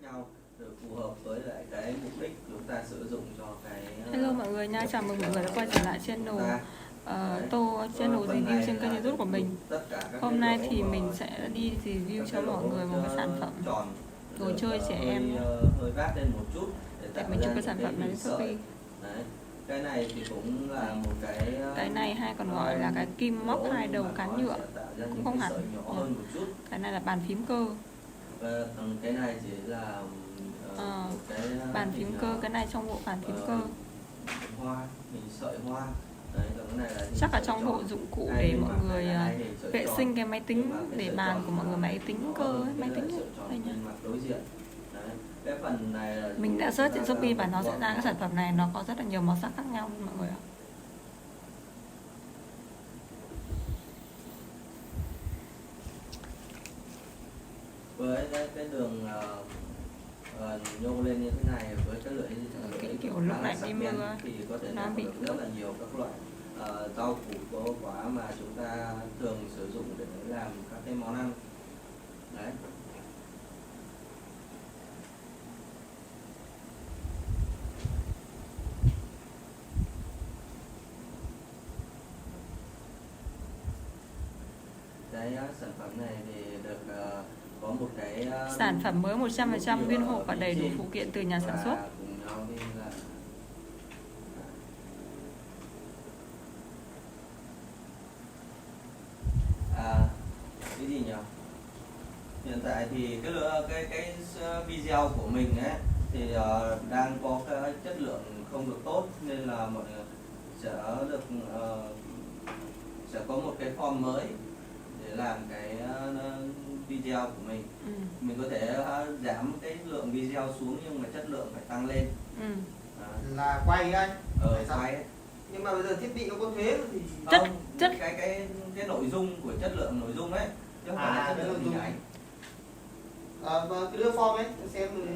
nhau rồi phù hợp với lại cái mục đích chúng ta sử dụng cho cái. Hello mọi người nha, chào mừng mọi người đã quay trở lại channel channel review trên kênh YouTube của mình. Hôm nay thì mình sẽ đi review cho mọi người một cái sản phẩm đồ chơi trẻ em. Hơi vát lên một chút để mình chụp cái sản phẩm này lên Shopee. Cái này thì cũng là một cái này hay còn gọi là cái kim móc hai đầu cán nhựa, cũng không hẳn. Cái này là bàn phím cơ. Cái này chỉ là cái bàn phím cơ, cái này trong bộ bàn phím cơ. Hoa, mình sợi hoa. Đấy, cái này là chắc là trong bộ dụng cụ để mọi người vệ sinh cái máy tính để bàn của mọi người, máy tính cơ ấy, máy tính đây nha. Cái phần này là mình đã search trên Shopee và nó sẽ ra cái sản phẩm này, nó có rất là nhiều màu sắc khác nhau mọi người ạ. Với cái đường nhô lên như thế này với cái lưỡi cái kiểu lúc này đi mưa thì có thể nó làm bị được rất là nhiều các loại rau củ có quả mà chúng ta thường sử dụng để làm các cái món ăn. Đấy. Cái sản phẩm này thì được có một cái sản phẩm mới 100% nguyên hộp và đầy đủ phụ kiện từ nhà sản xuất. Cái gì nhỉ? Hiện tại thì cái video của mình ấy thì đang có cái chất lượng không được tốt, nên là mọi người sẽ được sẽ có một cái form mới để làm cái video của mình. Mình có thể giảm cái lượng video xuống nhưng mà chất lượng phải tăng lên. Là quay anh. Quay ấy. Nhưng mà bây giờ thiết bị nó có thế thì chất cái nội dung của chất lượng nội dung ấy, chứ không phải là chất lượng hình ảnh. Và cái đưa form ấy xem rồi.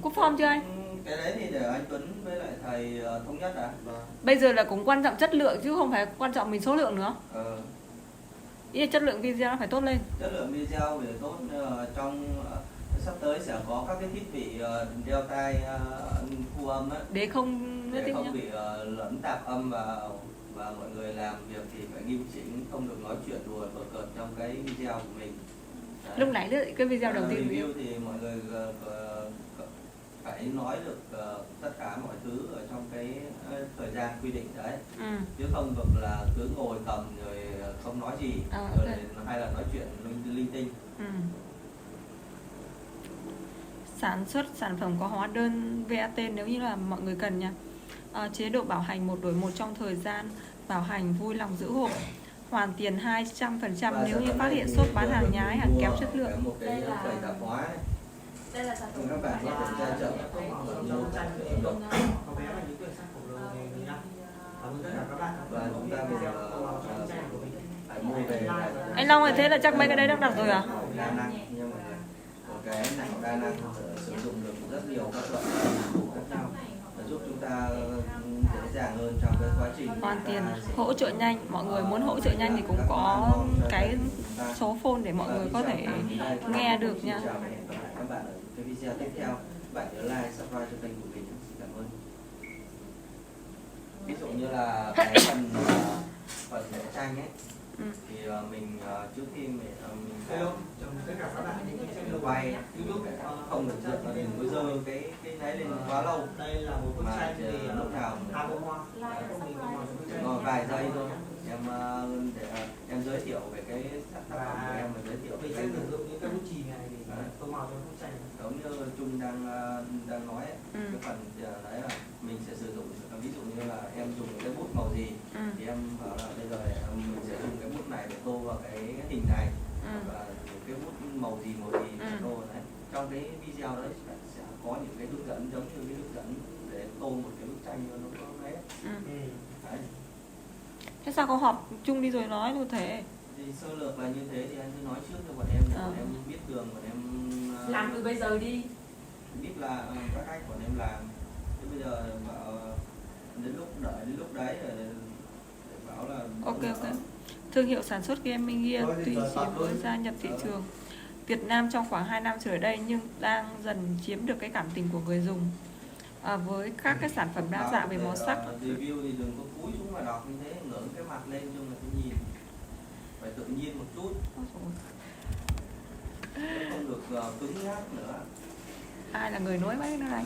Có form chưa anh? Cái đấy thì để anh Tuấn với lại thầy thống nhất à. Bây giờ là cũng quan trọng chất lượng chứ không phải quan trọng mình số lượng nữa. Ý là chất lượng video nó phải tốt lên. Chất lượng video thì tốt, trong sắp tới sẽ có các cái thiết bị đeo tai thu âm ấy, để không bị lẫn tạp âm và mọi người làm việc thì phải nghiêm chỉnh, không được nói chuyện đùa bỡn cợt trong cái video của mình. Đấy. Lúc nãy cái video đầu tiên review thì mọi người phải nói được tất cả mọi thứ ở trong cái thời gian quy định đấy. Chứ không được là cứ ngồi cầm rồi không nói gì, rồi hay là nói chuyện linh tinh. Sản xuất sản phẩm có hóa đơn VAT nếu như là mọi người cần nha. Chế độ bảo hành 1 đổi 1 trong thời gian bảo hành, vui lòng giữ hộp, hoàn tiền 200% nếu như phát hiện shop bán hàng nhái, hàng kém chất lượng. Đây là sản phẩm các bạn có thể ra chợ và chúng ta phải mua về. Anh Long ơi, thế là chắc mấy cái đấy đang đặt rồi à? Đa năng, nhưng mà một cái này đa năng sử dụng được rất nhiều các loại dụng cụ khác nhau để giúp chúng ta dễ dàng hơn trong cái quá trình hoàn tiền, hỗ trợ nhanh. Mọi người muốn hỗ trợ nhanh thì cũng có cái số phone để mọi người có thể nghe được nha. Các bạn ở cái video tiếp theo, bạn nhớ like, subscribe cho kênh của mình. Xin cảm ơn. Ví dụ như là cái phần vẽ tranh ấy, thì mình trước khi mình quay không được đừng có dơ cái đấy lên quá lâu, mà lúc nào ngồi vài giây thôi em giới thiệu về cái sản phẩm của em, và giới thiệu mình sẽ sử dụng những cái bút chì này để tô màu cho bức tranh. Giống như Trung đang nói ấy, cái phần đấy là mình sẽ sử dụng, ví dụ như là em dùng cái bút màu gì thì em bảo là bây giờ mình sẽ dùng cái bút này để tô vào cái hình này, và cái bút màu gì để tô đấy. Trong cái video đấy sẽ có những cái hướng dẫn giống như cái hướng dẫn để tô một cái bức tranh nó có đấy. Đấy. Thế sao có họp chung đi rồi nói như thế? Thì sơ lược là như thế thì anh cứ nói trước cho bọn em để bọn em biết đường, bọn em làm từ bây giờ đi, biết là các cách bọn em làm. Thế bây giờ bảo đến lúc đấy để bảo là ok. Thương hiệu sản xuất gaming gear tuy chỉ mới gia nhập thị trường Việt Nam trong khoảng 2 năm trở lại đây nhưng đang dần chiếm được cái cảm tình của người dùng với các cái sản phẩm đa dạng về màu sắc. Review thì đừng có cúi xuống mà đọc như thế, ngẩng cái mặt lên cho người ta nhìn, phải tự nhiên một chút, không được cứng nhắc nữa. Ai là người nối mấy cái này?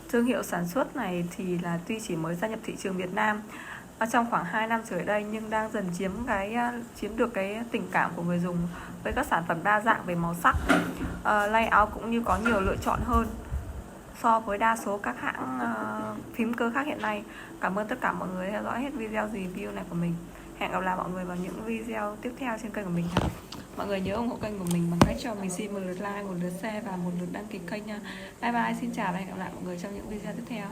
Thương hiệu sản xuất này thì là tuy chỉ mới gia nhập thị trường Việt Nam trong khoảng 2 năm trở lại đây nhưng đang dần chiếm được cái tình cảm của người dùng với các sản phẩm đa dạng về màu sắc, layout cũng như có nhiều lựa chọn hơn so với đa số các hãng phím cơ khác hiện nay. Cảm ơn tất cả mọi người theo dõi hết video review này của mình. Hẹn gặp lại mọi người vào những video tiếp theo trên kênh của mình. Mọi người nhớ ủng hộ kênh của mình bằng cách cho mình xin một lượt like, một lượt share và một lượt đăng ký kênh nha. Bye bye, xin chào và hẹn gặp lại mọi người trong những video tiếp theo.